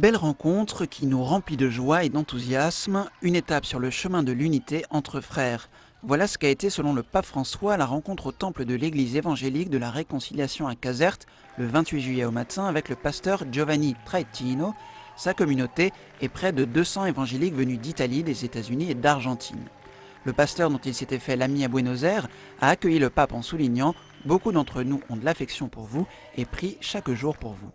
belle rencontre qui nous remplit de joie et d'enthousiasme, une étape sur le chemin de l'unité entre frères. Voilà ce qu'a été, selon le pape François, la rencontre au temple de l'église évangélique de la Réconciliation à Caserte, le 28 juillet au matin, avec le pasteur Giovanni Traettino, sa communauté et près de 200 évangéliques venus d'Italie, des États-Unis et d'Argentine. Le pasteur, dont il s'était fait l'ami à Buenos Aires, a accueilli le pape en soulignant « Beaucoup d'entre nous ont de l'affection pour vous et prient chaque jour pour vous ».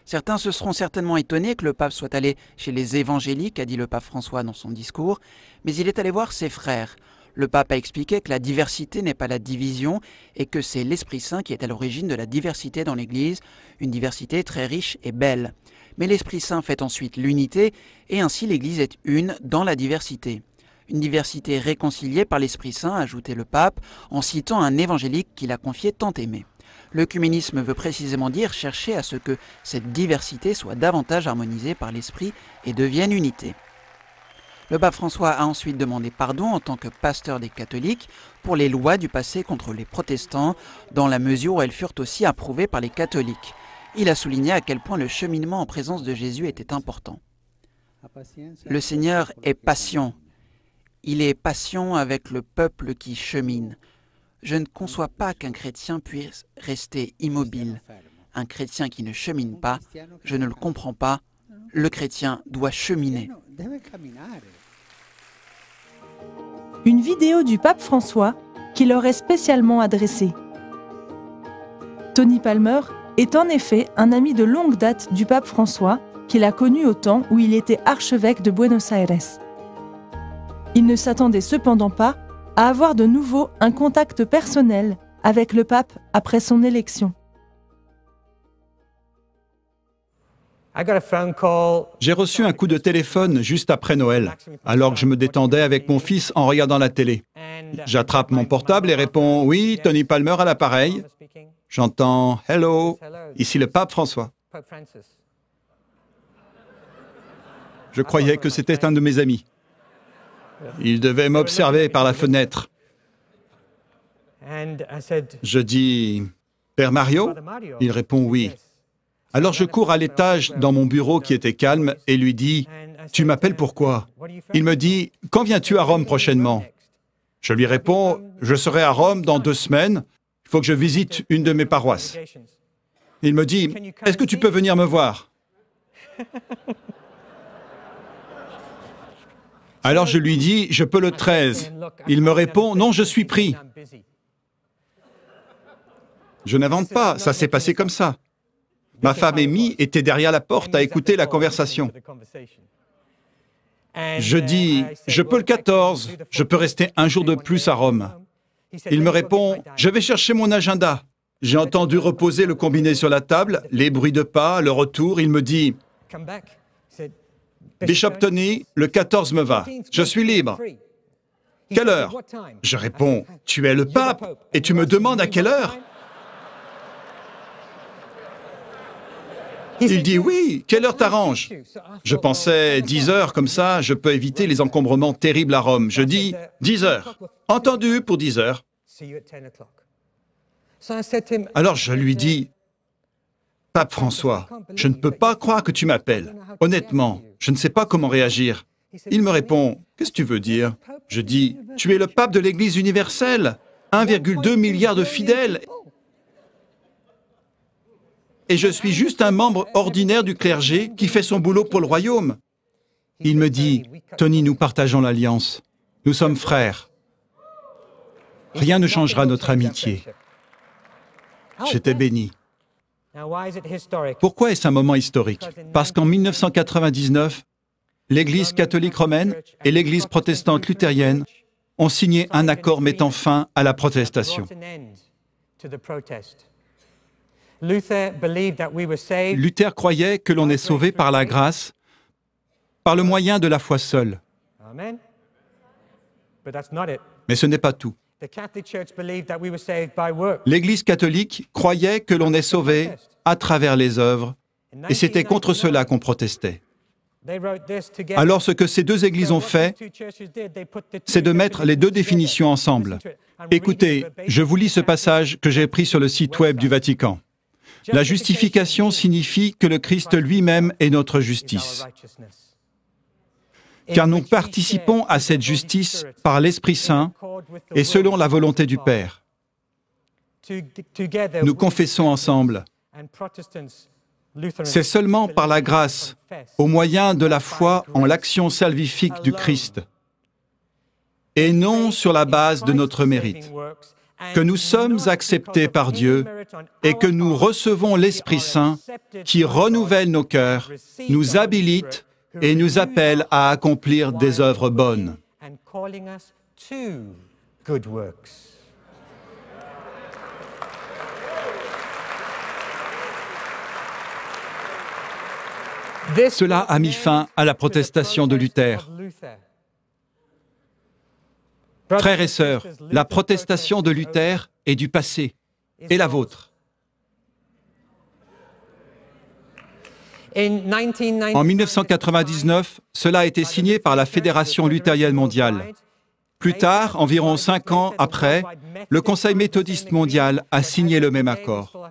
Certains se seront certainement étonnés que le pape soit allé chez les évangéliques, a dit le pape François dans son discours, mais il est allé voir ses frères. Le pape a expliqué que la diversité n'est pas la division et que c'est l'Esprit Saint qui est à l'origine de la diversité dans l'Église, une diversité très riche et belle. Mais l'Esprit Saint fait ensuite l'unité et ainsi l'Église est une dans la diversité. Une diversité réconciliée par l'Esprit Saint, a ajouté le pape, en citant un évangélique qu'il a confié tant aimer. L'œcuménisme veut précisément dire chercher à ce que cette diversité soit davantage harmonisée par l'Esprit et devienne unité. Le pape François a ensuite demandé pardon en tant que pasteur des catholiques pour les lois du passé contre les protestants, dans la mesure où elles furent aussi approuvées par les catholiques. Il a souligné à quel point le cheminement en présence de Jésus était important. Le Seigneur est patient. Il est patient avec le peuple qui chemine. Je ne conçois pas qu'un chrétien puisse rester immobile. Un chrétien qui ne chemine pas, je ne le comprends pas. Le chrétien doit cheminer. Une vidéo du pape François qui leur est spécialement adressée. Tony Palmer est en effet un ami de longue date du pape François qu'il a connu au temps où il était archevêque de Buenos Aires. Il ne s'attendait cependant pas à avoir de nouveau un contact personnel avec le pape après son élection. J'ai reçu un coup de téléphone juste après Noël, alors que je me détendais avec mon fils en regardant la télé. J'attrape mon portable et réponds « Oui, Tony Palmer à l'appareil ». J'entends « Hello, ici le pape François ». Je croyais que c'était un de mes amis. Il devait m'observer par la fenêtre. Je dis « Père Mario ?» Il répond « Oui ». Alors je cours à l'étage dans mon bureau qui était calme et lui dis « Tu m'appelles pourquoi ?» Il me dit « Quand viens-tu à Rome prochainement ?» Je lui réponds « Je serai à Rome dans 2 semaines. Il faut que je visite une de mes paroisses. » Il me dit « Est-ce que tu peux venir me voir ?» Alors je lui dis « Je peux le 13. » Il me répond « Non, je suis pris. » Je n'invente pas, ça s'est passé comme ça. Ma femme Amy était derrière la porte à écouter la conversation. Je dis « Je peux le 14, je peux rester un jour de plus à Rome. » Il me répond « Je vais chercher mon agenda. » J'ai entendu reposer le combiné sur la table, les bruits de pas, le retour. Il me dit « Bishop Tony, le 14 me va. Je suis libre. » « Quelle heure ?» Je réponds « Tu es le pape et tu me demandes à quelle heure ?» Il dit « Oui, quelle heure t'arrange ?» Je pensais 10 heures, comme ça, je peux éviter les encombrements terribles à Rome. Je dis « 10 heures. » Entendu pour 10 heures. Alors je lui dis « Pape François, je ne peux pas croire que tu m'appelles. Honnêtement, je ne sais pas comment réagir. » Il me répond « Qu'est-ce que tu veux dire ?» Je dis « Tu es le pape de l'Église universelle, 1,2 milliard de fidèles. Et je suis juste un membre ordinaire du clergé qui fait son boulot pour le royaume. » Il me dit « Tony, nous partageons l'alliance. Nous sommes frères. Rien ne changera notre amitié. » J'étais béni. Pourquoi est-ce un moment historique? Parce qu'en 1999, l'Église catholique romaine et l'Église protestante luthérienne ont signé un accord mettant fin à la protestation. Luther croyait que l'on est sauvé par la grâce, par le moyen de la foi seule. Mais ce n'est pas tout. L'Église catholique croyait que l'on est sauvé à travers les œuvres, et c'était contre cela qu'on protestait. Alors ce que ces deux églises ont fait, c'est de mettre les deux définitions ensemble. Écoutez, je vous lis ce passage que j'ai pris sur le site web du Vatican. La justification signifie que le Christ lui-même est notre justice. Car nous participons à cette justice par l'Esprit Saint et selon la volonté du Père. Nous confessons ensemble. C'est seulement par la grâce, au moyen de la foi en l'action salvifique du Christ, et non sur la base de notre mérite, que nous sommes acceptés par Dieu et que nous recevons l'Esprit Saint qui renouvelle nos cœurs, nous habilite et nous appelle à accomplir des œuvres bonnes. Cela a mis fin à la protestation de Luther. Frères et sœurs, la protestation de Luther est du passé, et la vôtre. En 1999, cela a été signé par la Fédération luthérienne mondiale. Plus tard, environ 5 ans après, le Conseil méthodiste mondial a signé le même accord.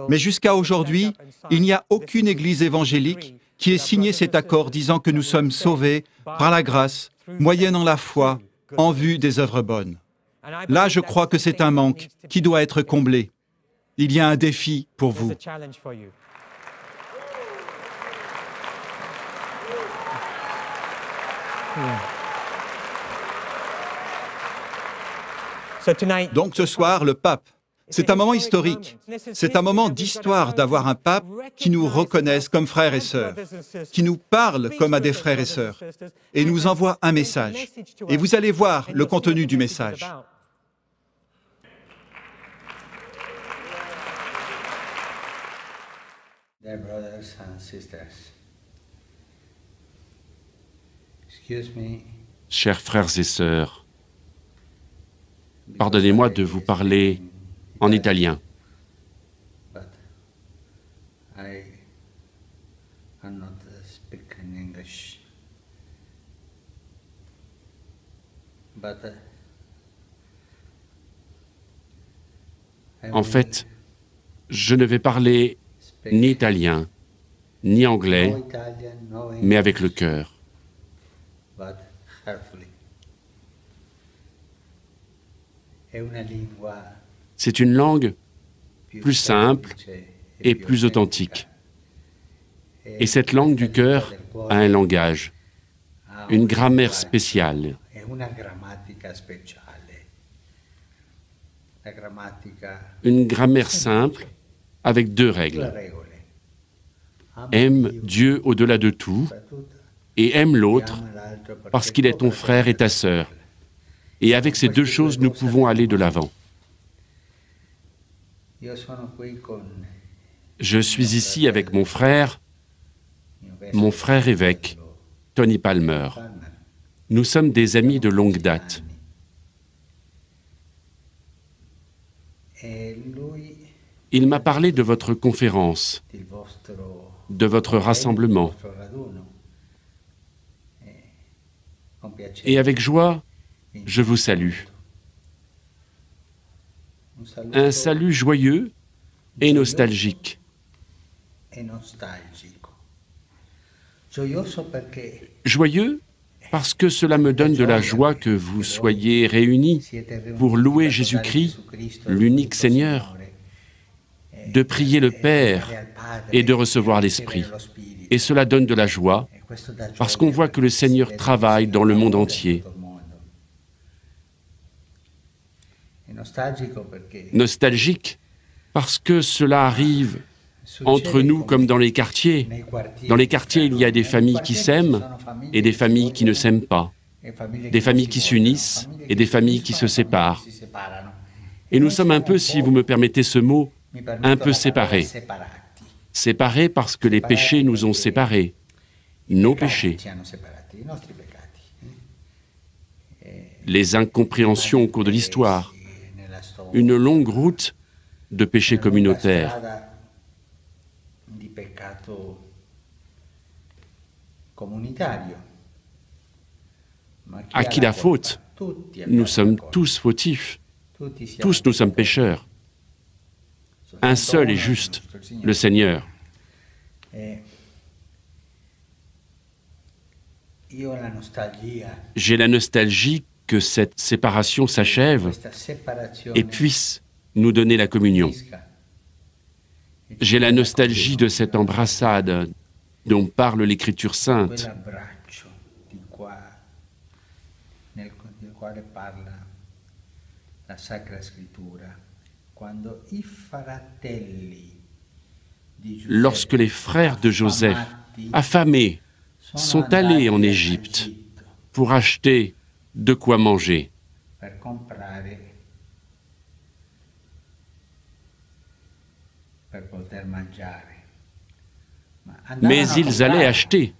Mais jusqu'à aujourd'hui, il n'y a aucune église évangélique qui ait signé cet accord disant que nous sommes sauvés par la grâce, moyennant la foi, en vue des œuvres bonnes. Là, je crois que c'est un manque qui doit être comblé. Il y a un défi pour vous. Donc ce soir, le pape, c'est un moment historique, c'est un moment d'histoire d'avoir un pape qui nous reconnaisse comme frères et sœurs, qui nous parle comme à des frères et sœurs, et nous envoie un message. Et vous allez voir le contenu du message. Dear brothers and sisters, excuse me. Chers frères et sœurs, pardonnez-moi de vous parler en italien. But I cannot speak in English. But I En will fait, je ne vais parler speak ni italien, ni anglais, no Italian, no English, mais avec le cœur. but carefully. È una lingua C'est une langue più plus simple semplice et più plus autentica. authentique. Et cette langue du cœur a un langage, Ha une una grammaire lingua spéciale, e una grammatica speciale. La grammatica, une grammaire simple avec 2 due règles. regole. Ama Aime Dio Dieu au-delà de tout soprattutto, et aime e l'autre ama l'altro perché parce qu'il est ton frère et ta sœur. Et avec ces 2 choses, nous pouvons aller de l'avant. Io sono qui con Je suis ici avec mon frère évêque, Tony Palmer. Nous sommes des amis de longue date. E lui, Il m'a parlé de votre conférence, il vostro de votre rassemblement. vostro raduno. Con piacere. Et avec joie, je vous salue. Un saluto Un salut joyeux et nostalgique. e nostalgico. Gioioso perché Joyeux parce que cela me donne de la joie que vous soyez réunis siete riuniti pour louer per Jésus-Christ, lodare Gesù Cristo, l'unique l'unico Seigneur, Signore, de prier le Père e al Padre, et de recevoir e l'Esprit. ricevere lo Spirito. Et cela donne de la joie E questo dà parce gioia qu'on voit que le perché Seigneur si vede travaille che dans le Signore monde lavora in entier. tutto il mondo. È nostalgico perché Nostalgique parce que cela arrive entre nous comme dans les quartiers. nei quartieri Dans les quartiers, il y a des nei familles qui quartieri ci s'aiment sono famiglie et des che si familles qui ne vogliono, s'aiment pas. e famiglie Des che familles non qui si s'unissent vogliono, et des familles qui se uniscono, séparent. famiglie che si separano. Et nous sommes un peu, si vous me permettez ce mot, Mi permetto un peu la parola séparés. separati. Séparés parce que les péchés nous ont séparés. Nos péchés, Ci hanno separati, i nostri peccati. les incompréhensions au cours de l'histoire, Nella storia. une longue route de péchés Una lunga communautaires. strada di peccato comunitario. Ma chi À ha qui la la faute? colpa? Tutti abbiamo Nous sommes la colpa. tous fautifs. Tutti siamo Tous nous sommes pécheurs. Un seul est juste, le Seigneur. J'ai la nostalgie que cette séparation s'achève et puisse nous donner la communion. J'ai la nostalgie de cette embrassade dont parle l'Écriture sainte. Lorsque les frères de Joseph, affamés, sont allés en Égypte pour acheter de quoi manger. Mais ils allaient acheter.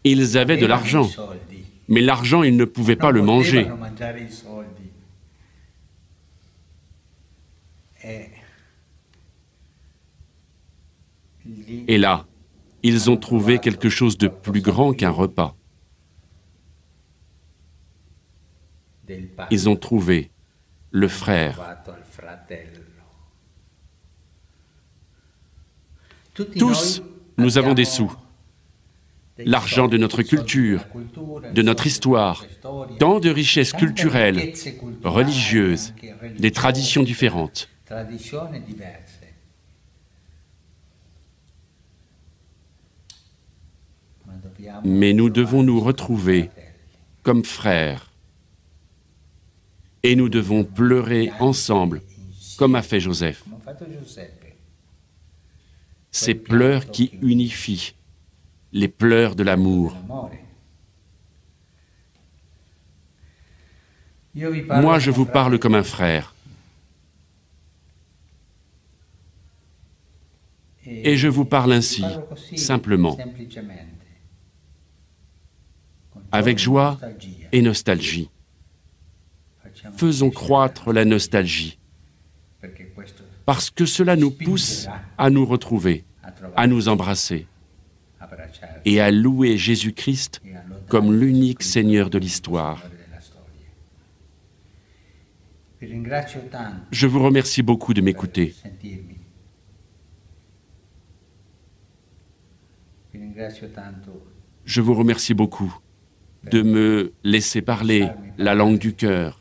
Ils avaient de l'argent. Mais l'argent, ils ne pouvaient pas le manger. Et là, ils ont trouvé quelque chose de plus grand qu'un repas. Ils ont trouvé le frère. Tous, nous avons des sous. L'argent de notre culture, de notre histoire, tant de richesses culturelles, religieuses, des traditions différentes. Mais nous devons nous retrouver comme frères. Et nous devons pleurer ensemble, comme a fait Joseph. Ces pleurs qui unifient, les pleurs de l'amour. Moi, je vous parle comme un frère. Et je vous parle ainsi, simplement, avec joie et nostalgie. Faisons croître la nostalgie, parce que cela nous pousse à nous retrouver, à nous embrasser et à louer Jésus-Christ comme l'unique Seigneur de l'histoire. Je vous remercie beaucoup de m'écouter. Je vous remercie beaucoup de me laisser parler la langue du cœur.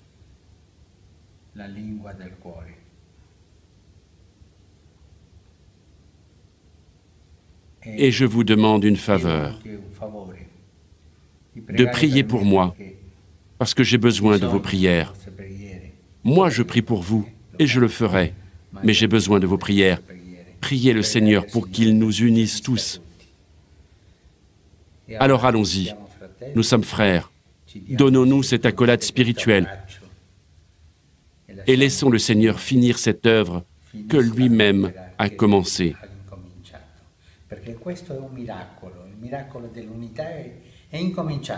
Et je vous demande une faveur, de prier pour moi, parce que j'ai besoin de vos prières. Moi, je prie pour vous, et je le ferai, mais j'ai besoin de vos prières. Priez le Seigneur pour qu'il nous unisse tous. Alors allons-y, nous sommes frères. Donnons-nous cette accolade spirituelle et laissons le Seigneur finir cette œuvre que lui-même a commencée.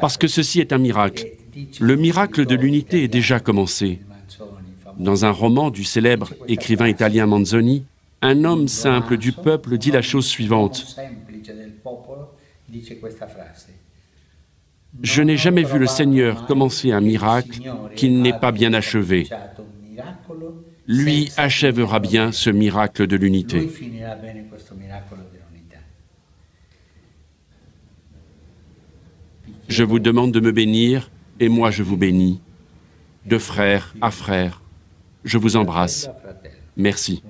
Parce que ceci est un miracle. Le miracle de l'unité est déjà commencé. Dans un roman du célèbre écrivain italien Manzoni, un homme simple du peuple dit la chose suivante. Je n'ai jamais vu le Seigneur commencer un miracle qu'il n'ait pas bien achevé. Lui achèvera bien ce miracle de l'unité. Je vous demande de me bénir, et moi je vous bénis. De frère à frère, je vous embrasse. Merci.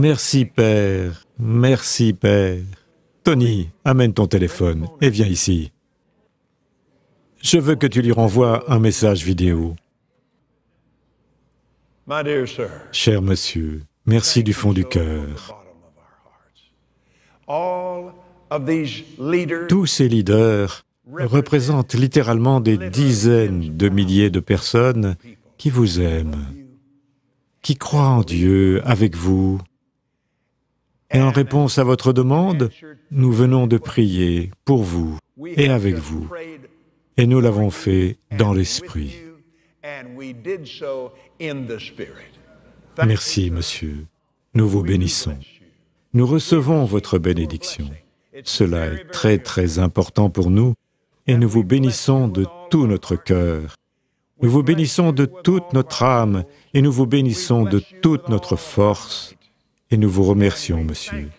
Merci, Père. Merci, Père. Tony, amène ton téléphone et viens ici. Je veux que tu lui renvoies un message vidéo. Cher monsieur, merci du fond du cœur. Tous ces leaders représentent littéralement des dizaines de milliers de personnes qui vous aiment, qui croient en Dieu avec vous. Et en réponse à votre demande, nous venons de prier pour vous et avec vous. Et nous l'avons fait dans l'Esprit. Merci, monsieur. Nous vous bénissons. Nous recevons votre bénédiction. Cela est très, très important pour nous et nous vous bénissons de tout notre cœur. Nous vous bénissons de toute notre âme et nous vous bénissons de toute notre force et nous vous remercions, monsieur.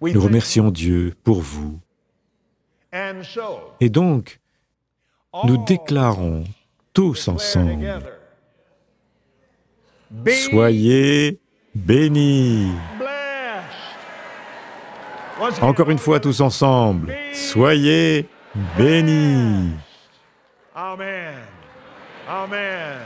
Nous remercions Dieu pour vous. Et donc, nous déclarons tous ensemble, soyez bénis. Encore une fois, tous ensemble, soyez bénis. Amen. Amen.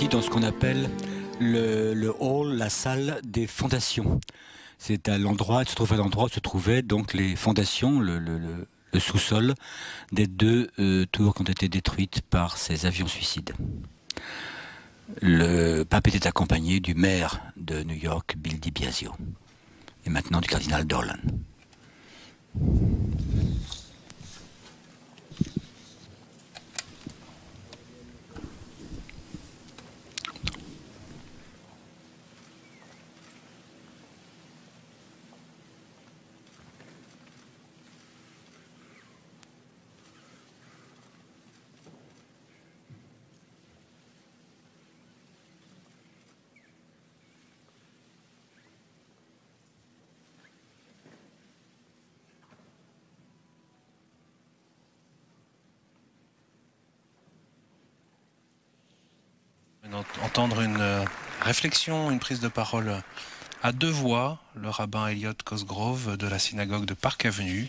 ici dans ce qu'on appelle le hall, la salle des fondations. C'est à l'endroit, se trouve à l'endroit où se trouvaient donc les fondations, le sous-sol des deux tours qui ont été détruites par ces avions suicides. Le pape était accompagné du maire de New York, Bill DiBiasio, et maintenant du cardinal Dorlan. Entendre une réflexion, une prise de parole à deux voix, le rabbin Elliot Cosgrove de la synagogue de Park Avenue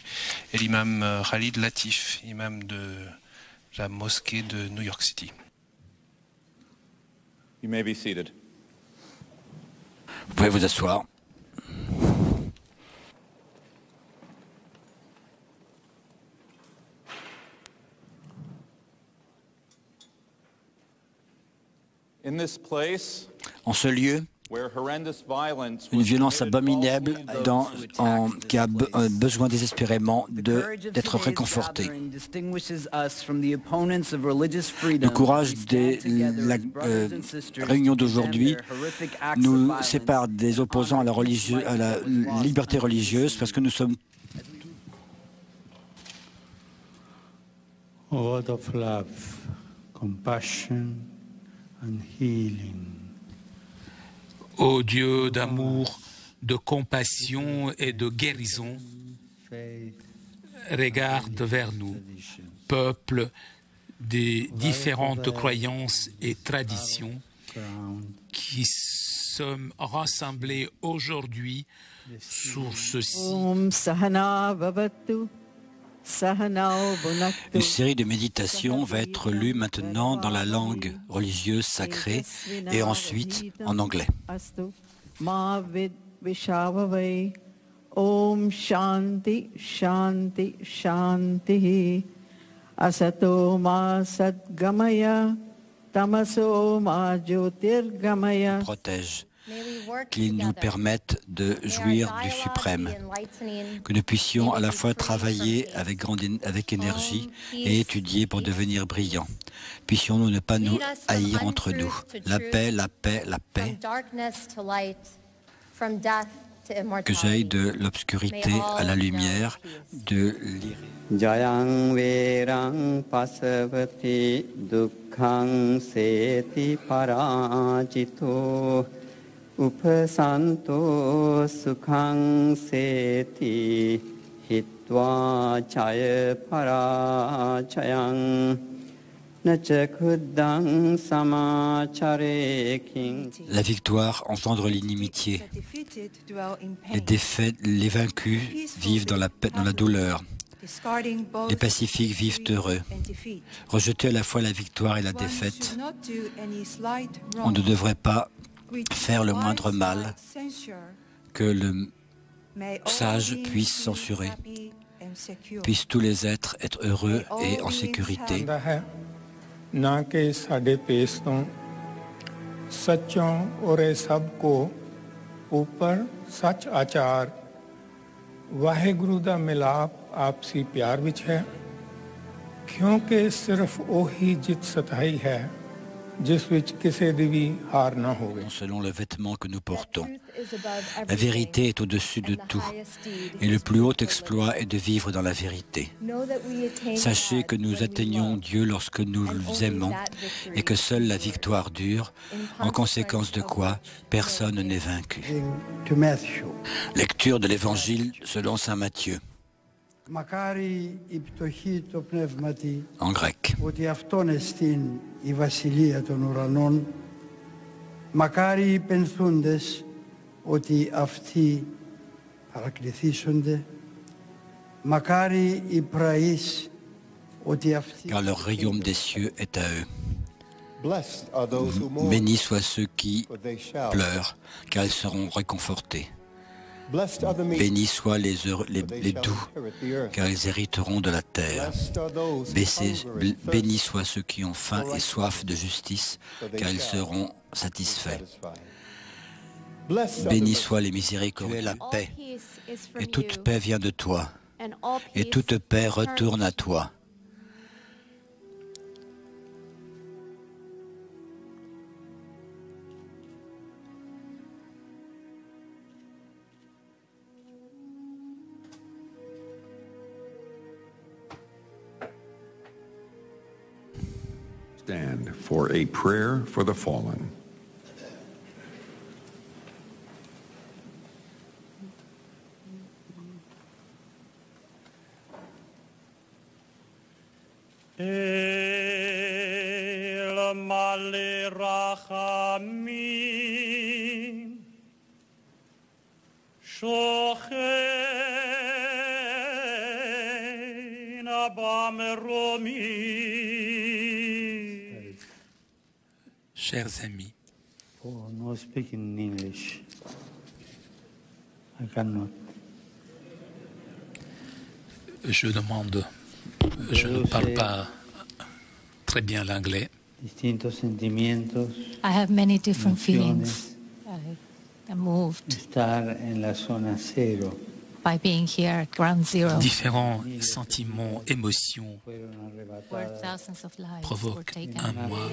et l'imam Khalid Latif, imam de la mosquée de New York City. You may be seated. Vous pouvez vous asseoir. En ce lieu, une violence abominable qui a besoin désespérément d'être réconfortée. Le courage de la réunion d'aujourd'hui nous sépare des opposants à la liberté religieuse parce que nous sommes word of love, compassion and healing. Ô Dieu d'amour, de compassion et de guérison, regarde vers nous, peuple des différentes croyances et traditions qui sommes rassemblés aujourd'hui sur ceci. Une série de méditations va être lue maintenant dans la langue religieuse sacrée et ensuite en anglais. Om Shanti Shanti Shanti Asato Ma Sadgamaya Tamaso Ma Jyotirgamaya. Protège, qu'il nous permette de jouir du suprême, que nous puissions à la fois travailler avec énergie et étudier pour devenir brillants. Puissions-nous ne pas nous haïr entre nous. La paix, la paix, la paix. Que j'aille de l'obscurité à la lumière, de Jayang Verang Pasavati Dukkhang Seti Parajito Upasanto Sukhang Seti Hitva Chaya Parachayang La victoire engendre l'inimitié. Les vaincus vivent dans la douleur. Les pacifiques vivent heureux. Rejeter à la fois la victoire et la défaite, on ne devrait pas faire le moindre mal, que le sage puisse censurer. Puissent tous les êtres être heureux et en sécurité. ਨਾ ਕਿ ਸਾਡੇ ਪੇਸ ਤੋਂ ਸੱਚੋਂ ਔਰੇ ਸਭ ਕੋ ਉੱਪਰ ਸੱਚ ਆਚਾਰ ਵਾਹਿਗੁਰੂ ਦਾ ਮਿਲਾਪ ਆਪਸੀ ਪਿਆਰ ਵਿੱਚ ਹੈ ਕਿਉਂਕਿ ਸਿਰਫ ਉਹੀ ਜਿੱਤ ਸਤਾਈ ਹੈ ਜਿਸ ਵਿੱਚ ਕਿਸੇ ਦੀ ਵੀ ਹਾਰ ਨਾ ਹੋਵੇ selon le vêtement que nous portons. La vérité est au-dessus de tout, et le plus haut exploit est de vivre dans la vérité. Sachez que nous atteignons Dieu lorsque nous aimons, et que seule la victoire dure, en conséquence de quoi personne n'est vaincu. Lecture de l'Évangile selon saint Matthieu. En grec. Ότι αυτοί παρακληθήσονται, μακάρι οι πραείς, ότι αυτοί... Car le royaume des cieux est à eux. Bénis soient ceux qui pleurent, car ils seront réconfortés. Bénis soient les doux, car ils hériteront de la terre. Bénis soient ceux qui ont faim et soif de justice, car ils seront satisfaits. Bénis soient les miséricordieux, la paix. Et toute paix vient de toi. Et toute paix retourne à toi. Stand for a prayer for the fallen. El male rachamim shochen abba meromi. Chers amis, Oh, no speak in English. I cannot. je ne parle pas très bien l'anglais. Distintos sentimientos. I have many different emociones, feelings. I'm moved Estar en la zona cero. by being here at ground zero, Différents sentiments, émotions Fueron where arrebatadas. thousands of lives were provoquent taken. en moi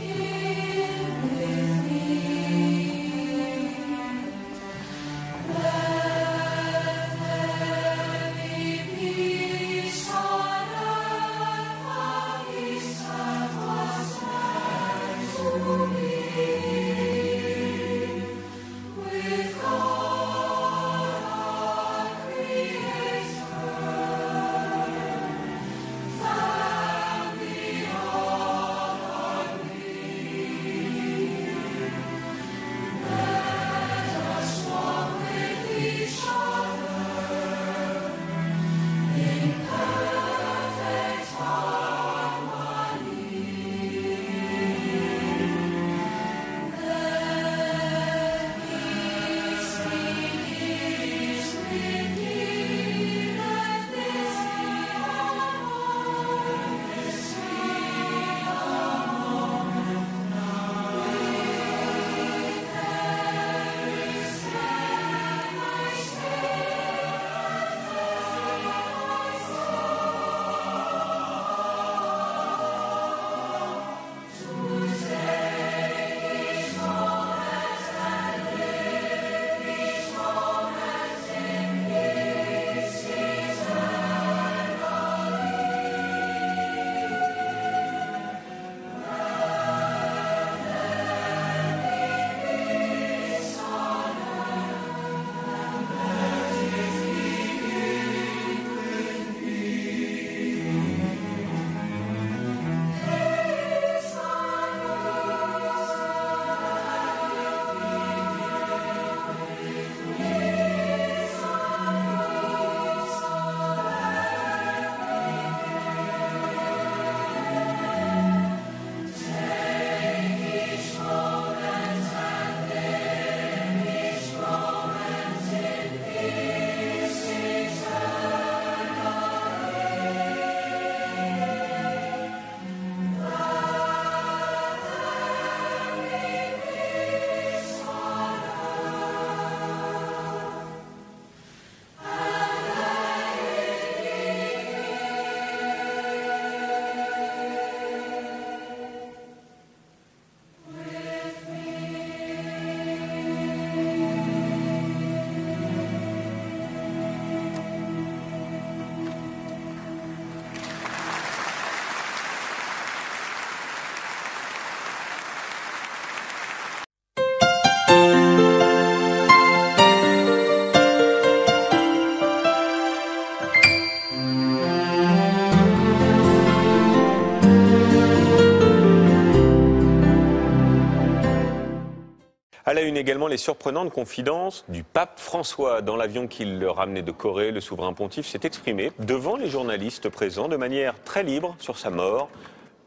À la une également, les surprenantes confidences du pape François. Dans l'avion qui le ramenait de Corée, le souverain pontife s'est exprimé devant les journalistes présents de manière très libre sur sa mort,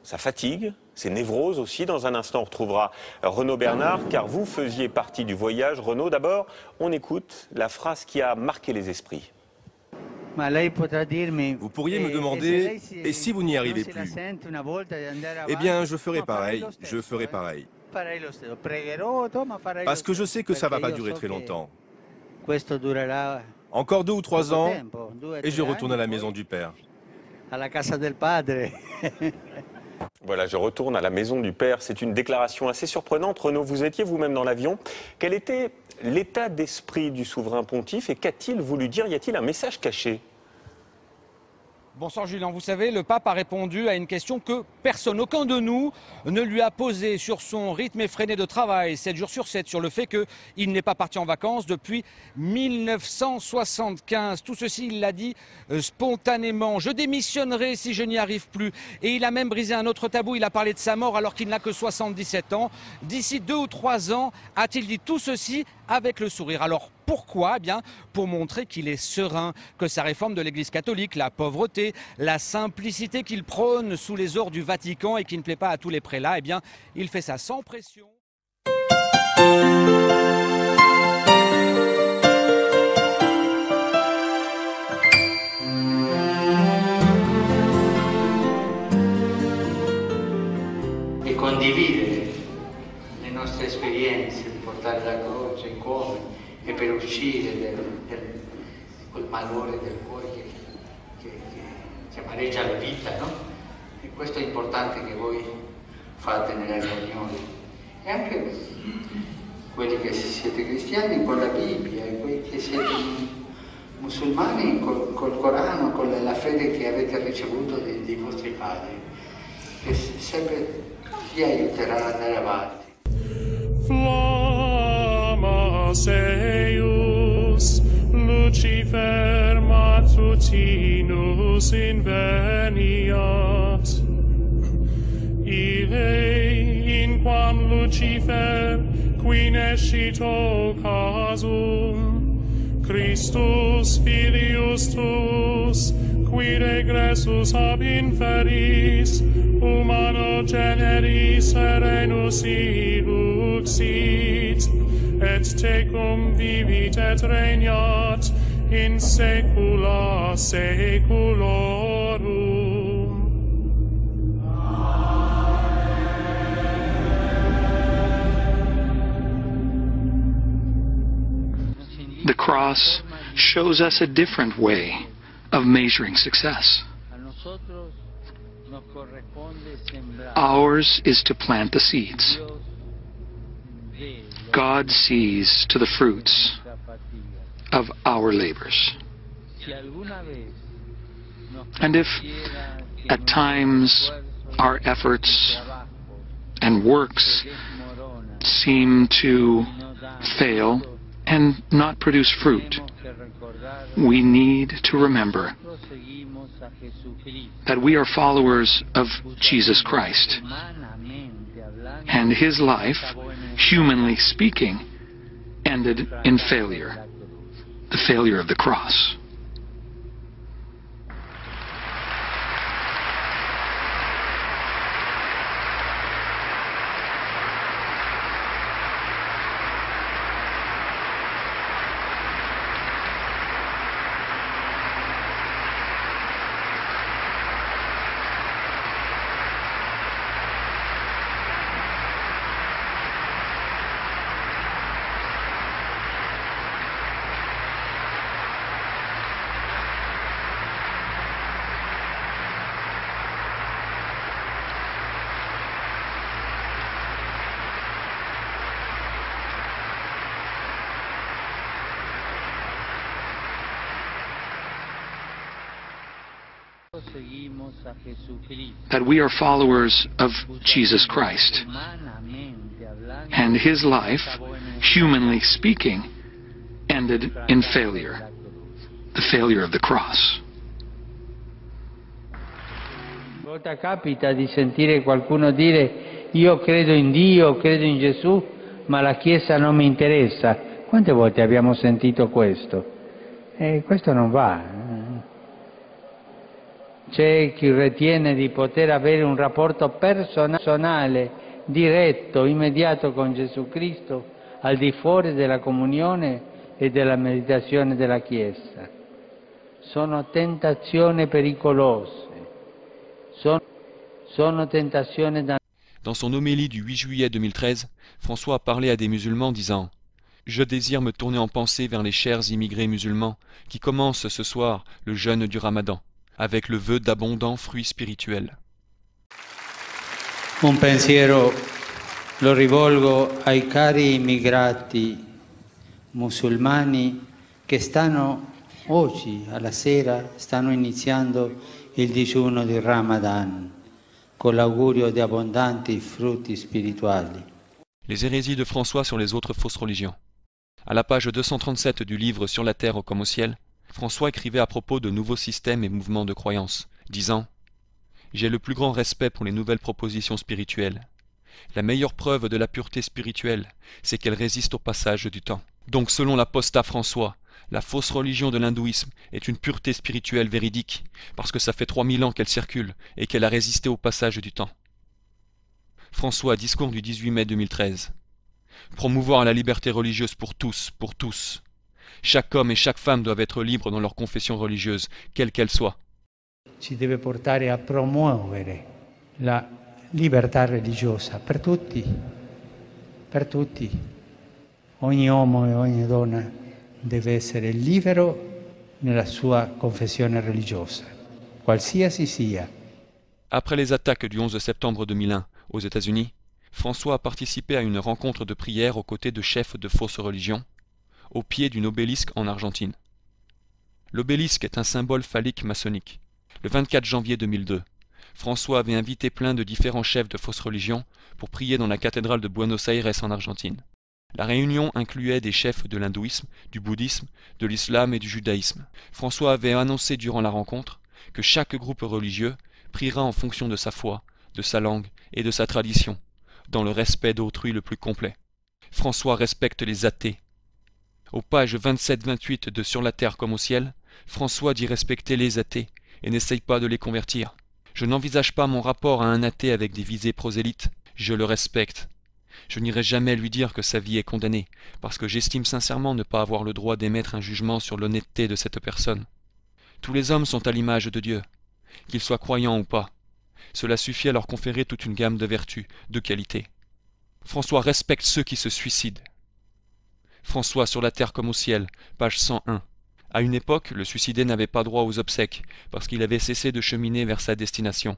sa fatigue, ses névroses aussi. Dans un instant, on retrouvera Renaud Bernard, car vous faisiez partie du voyage. Renaud, d'abord, on écoute la phrase qui a marqué les esprits. Vous pourriez me demander, et si vous n'y arrivez plus? Eh bien, je ferai pareil, je ferai pareil. Parce que je sais que ça ne va pas durer très longtemps. Encore 2 ou 3 ans, et je retourne à la maison du Père. Voilà, je retourne à la maison du Père. C'est une déclaration assez surprenante. Renaud, vous étiez vous-même dans l'avion. Quel était l'état d'esprit du souverain pontife et qu'a-t-il voulu dire? Y a-t-il un message caché? Bonsoir Julien, vous savez, le pape a répondu à une question que personne, aucun de nous ne lui a posée sur son rythme effréné de travail, 7 jours sur 7, sur le fait qu'il n'est pas parti en vacances depuis 1975. Tout ceci, il l'a dit spontanément. Je démissionnerai si je n'y arrive plus. Et il a même brisé un autre tabou, il a parlé de sa mort alors qu'il n'a que 77 ans. D'ici 2 ou 3 ans, a-t-il dit tout ceci avec le sourire. Alors pourquoi? Eh bien, pour montrer qu'il est serein, que sa réforme de l'Église catholique, la pauvreté, la simplicité qu'il prône sous les ors du Vatican et qui ne plaît pas à tous les prélats, eh bien, il fait ça sans pression. E condividere le nostre esperienze, di portare la croce in cuore e per uscire quel malore del cuore che amareggia la vita, no? E questo è importante che voi fate nelle riunioni. E anche quelli che siete cristiani con la Bibbia, e quelli che siete musulmani col Corano, con la fede che avete ricevuto dei vostri padri, che sempre ti aiuterà ad andare avanti. Flammas eius, Lucifer matutinus inveniat. Ille in quam Lucifer qui nescito casum, Christus filius tuus, qui regressus ab inferis, humano generis serenus iluxit, et tecum vivit et regnat in saecula saeculorum. The cross shows us a different way of measuring success. Ours is to plant the seeds. God sees to the fruits of our labors. And if at times our efforts and works seem to fail and not produce fruit, we need to remember that we are followers of Jesus Christ, and his life, humanly speaking, ended in failure, the failure of the cross. That we are followers of Jesus Christ, and his life, humanly speaking, ended in failure, the failure of the cross. A volte capita di sentire qualcuno dire: io credo in Dio, credo in Gesù, ma la Chiesa non mi interessa. Quante volte abbiamo sentito questo? Questo non va. C'è chi ritiene di poter avere un rapporto personale, diretto, immediato con Gesù Cristo, al di fuori della comunione e della meditazione della Chiesa. Sono tentazioni pericolose, sono tentazioni da... Dans son homélie du 8 juillet 2013, François a parlé à des musulmans disant « Je désire me tourner en pensée vers les chers immigrés musulmans qui commencent ce soir le jeûne du Ramadan, avec le vœu d'abondants fruits spirituels. » Un pensiero lo rivolgo ai cari immigrati musulmani che oggi alla sera stanno iniziando il digiuno di Ramadan con l'augurio di abbondanti frutti spirituali. Les hérésies de François sur les autres fausses religions. À la page 237 du livre Sur la terre comme au ciel, François écrivait à propos de nouveaux systèmes et mouvements de croyance, disant « J'ai le plus grand respect pour les nouvelles propositions spirituelles. La meilleure preuve de la pureté spirituelle, c'est qu'elle résiste au passage du temps. Donc selon l'apostat François, la fausse religion de l'hindouisme est une pureté spirituelle véridique, parce que ça fait 3000 ans qu'elle circule et qu'elle a résisté au passage du temps. » François, discours du 18 mai 2013. Promouvoir la liberté religieuse pour tous, pour tous. Chaque homme et chaque femme doivent être libres dans leur confession religieuse, quelle qu'elle soit. Ci deve portare a promuovere la libertà religiosa per tutti, per tutti. Ogni uomo e ogni donna deve essere libero nella sua confessione religiosa, qualsiasi sia. Après les attaques du 11 septembre 2001 aux États-Unis, François a participé à une rencontre de prière aux côtés de chefs de fausses religions, au pied d'une obélisque en Argentine. L'obélisque est un symbole phallique maçonnique. Le 24 janvier 2002, François avait invité plein de différents chefs de fausses religions pour prier dans la cathédrale de Buenos Aires en Argentine. La réunion incluait des chefs de l'hindouisme, du bouddhisme, de l'islam et du judaïsme. François avait annoncé durant la rencontre que chaque groupe religieux priera en fonction de sa foi, de sa langue et de sa tradition, dans le respect d'autrui le plus complet. François respecte les athées. Aux pages 27-28 de Sur la terre comme au ciel, François dit respecter les athées et n'essaye pas de les convertir. Je n'envisage pas mon rapport à un athée avec des visées prosélytes, je le respecte. Je n'irai jamais lui dire que sa vie est condamnée, parce que j'estime sincèrement ne pas avoir le droit d'émettre un jugement sur l'honnêteté de cette personne. Tous les hommes sont à l'image de Dieu, qu'ils soient croyants ou pas. Cela suffit à leur conférer toute une gamme de vertus, de qualités. François respecte ceux qui se suicident. François, Sur la terre comme au ciel, page 101. À une époque, le suicidé n'avait pas droit aux obsèques, parce qu'il avait cessé de cheminer vers sa destination.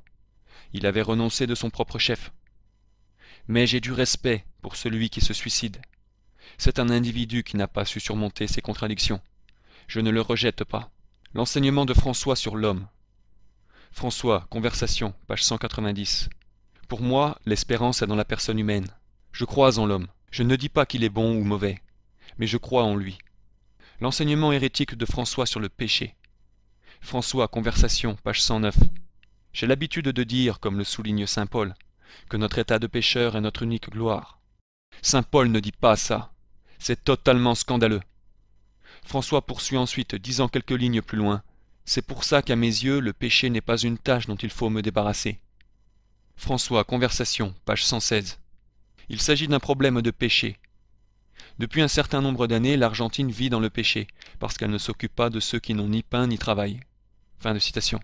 Il avait renoncé de son propre chef. Mais j'ai du respect pour celui qui se suicide. C'est un individu qui n'a pas su surmonter ses contradictions. Je ne le rejette pas. L'enseignement de François sur l'homme. François, Conversation, page 190. Pour moi, l'espérance est dans la personne humaine. Je crois en l'homme. Je ne dis pas qu'il est bon ou mauvais, mais je crois en lui. L'enseignement hérétique de François sur le péché. François, Conversation, page 109. J'ai l'habitude de dire, comme le souligne saint Paul, que notre état de pécheur est notre unique gloire. Saint Paul ne dit pas ça. C'est totalement scandaleux. François poursuit ensuite, disant quelques lignes plus loin. C'est pour ça qu'à mes yeux, le péché n'est pas une tâche dont il faut me débarrasser. François, Conversation, page 116. Il s'agit d'un problème de péché. Depuis un certain nombre d'années, l'Argentine vit dans le péché, parce qu'elle ne s'occupe pas de ceux qui n'ont ni pain ni travail. Fin de citation.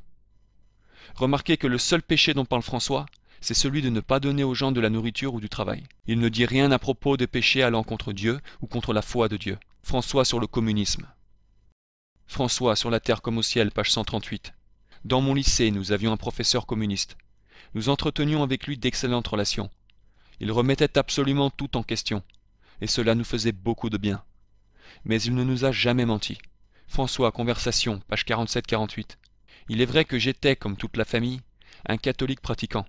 Remarquez que le seul péché dont parle François, c'est celui de ne pas donner aux gens de la nourriture ou du travail. Il ne dit rien à propos de péché allant contre Dieu ou contre la foi de Dieu. François sur le communisme. François, Sur la terre comme au ciel, page 138. Dans mon lycée, nous avions un professeur communiste. Nous entretenions avec lui d'excellentes relations. Il remettait absolument tout en question, et cela nous faisait beaucoup de bien. Mais il ne nous a jamais menti. François, Conversation, page 47-48. Il est vrai que j'étais, comme toute la famille, un catholique pratiquant.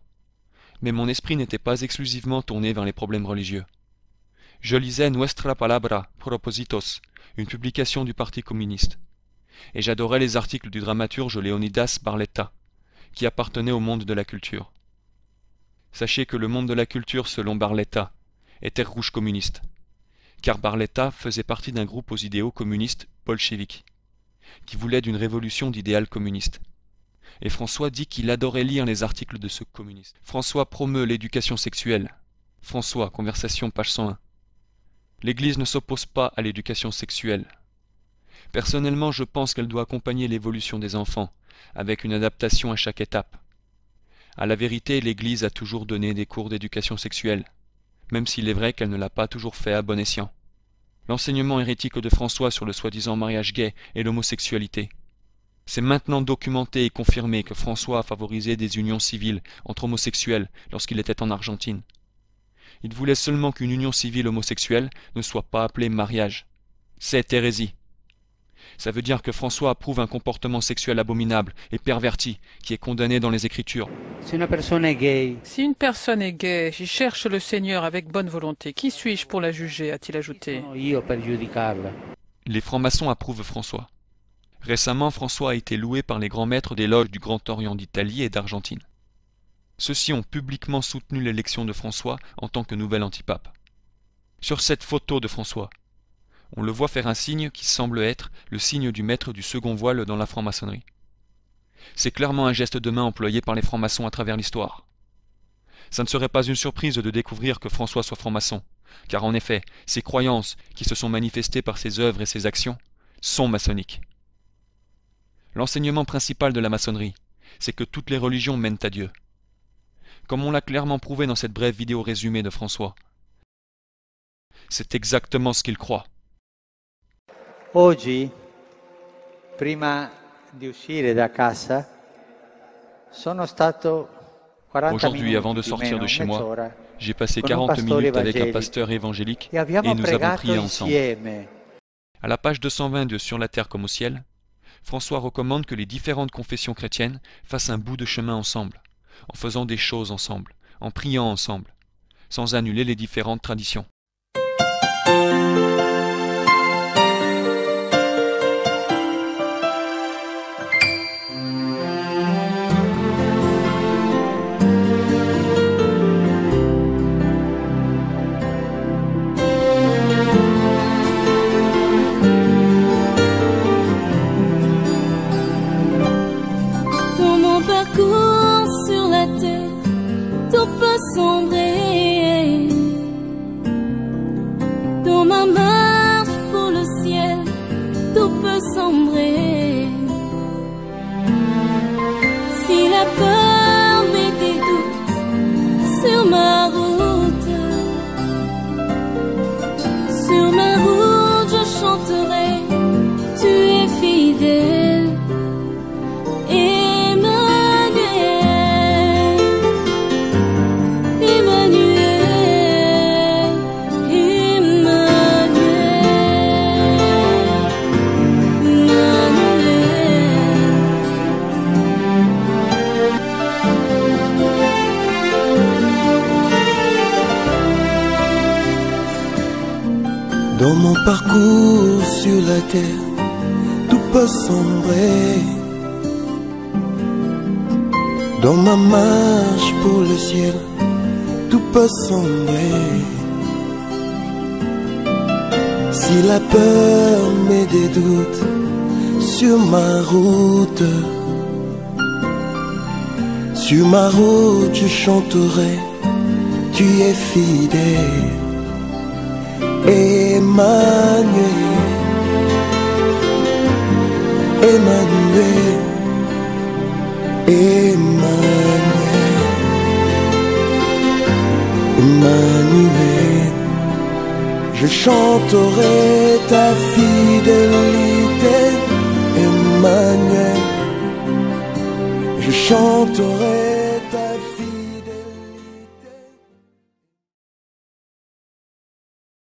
Mais mon esprit n'était pas exclusivement tourné vers les problèmes religieux. Je lisais Nuestra Palabra, Propositos, une publication du Parti communiste. Et j'adorais les articles du dramaturge Leonidas Barletta, qui appartenait au monde de la culture. Sachez que le monde de la culture, selon Barletta, était rouge communiste, car Barletta faisait partie d'un groupe aux idéaux communistes bolcheviques, qui voulait d'une révolution d'idéal communiste. Et François dit qu'il adorait lire les articles de ce communiste. François promeut l'éducation sexuelle. François, Conversation, page 101. L'Église ne s'oppose pas à l'éducation sexuelle. Personnellement, je pense qu'elle doit accompagner l'évolution des enfants, avec une adaptation à chaque étape. À la vérité, l'Église a toujours donné des cours d'éducation sexuelle, même s'il est vrai qu'elle ne l'a pas toujours fait à bon escient. L'enseignement hérétique de François sur le soi-disant mariage gay et l'homosexualité. C'est maintenant documenté et confirmé que François a favorisé des unions civiles entre homosexuels lorsqu'il était en Argentine. Il voulait seulement qu'une union civile homosexuelle ne soit pas appelée mariage. C'est hérésie. Ça veut dire que François approuve un comportement sexuel abominable et perverti qui est condamné dans les Écritures. Si une personne est gay, j'y cherche le Seigneur avec bonne volonté. Qui suis-je pour la juger, a-t-il ajouté. Les francs-maçons approuvent François. Récemment, François a été loué par les grands maîtres des loges du Grand Orient d'Italie et d'Argentine. Ceux-ci ont publiquement soutenu l'élection de François en tant que nouvel antipape. Sur cette photo de François, on le voit faire un signe qui semble être le signe du maître du second voile dans la franc-maçonnerie. C'est clairement un geste de main employé par les francs-maçons à travers l'histoire. Ça ne serait pas une surprise de découvrir que François soit franc-maçon, car en effet, ses croyances, qui se sont manifestées par ses œuvres et ses actions, sont maçonniques. L'enseignement principal de la maçonnerie, c'est que toutes les religions mènent à Dieu. Comme on l'a clairement prouvé dans cette brève vidéo résumée de François. C'est exactement ce qu'il croit. Oggi, prima di uscire da casa, sono stato 40 Aujourd'hui, avant de sortir de chez moi, j'ai passé 40 minutes avec un pasteur évangélique et nous avons prié ensemble. À la page 220 de Sur la terre comme au ciel, François recommande que les différentes confessions chrétiennes fassent un bout de chemin ensemble, en faisant des choses ensemble, en priant ensemble, sans annuler les différentes traditions. Sombrer dans ma marche pour le ciel, tout peut sombrer. Si la peur met des doutes sur ma route, je chanterai, tu es fidèle. Dans mon parcours sur la terre, tout peut sombrer. Dans ma marche pour le ciel, tout peut sombrer. Si la peur met des doutes sur ma route, je chanterai, tu es fidèle. Emmanuel, Emmanuel, Emmanuel, Emmanuel. Je chanterai ta fidélité, Emmanuel. Je chanterai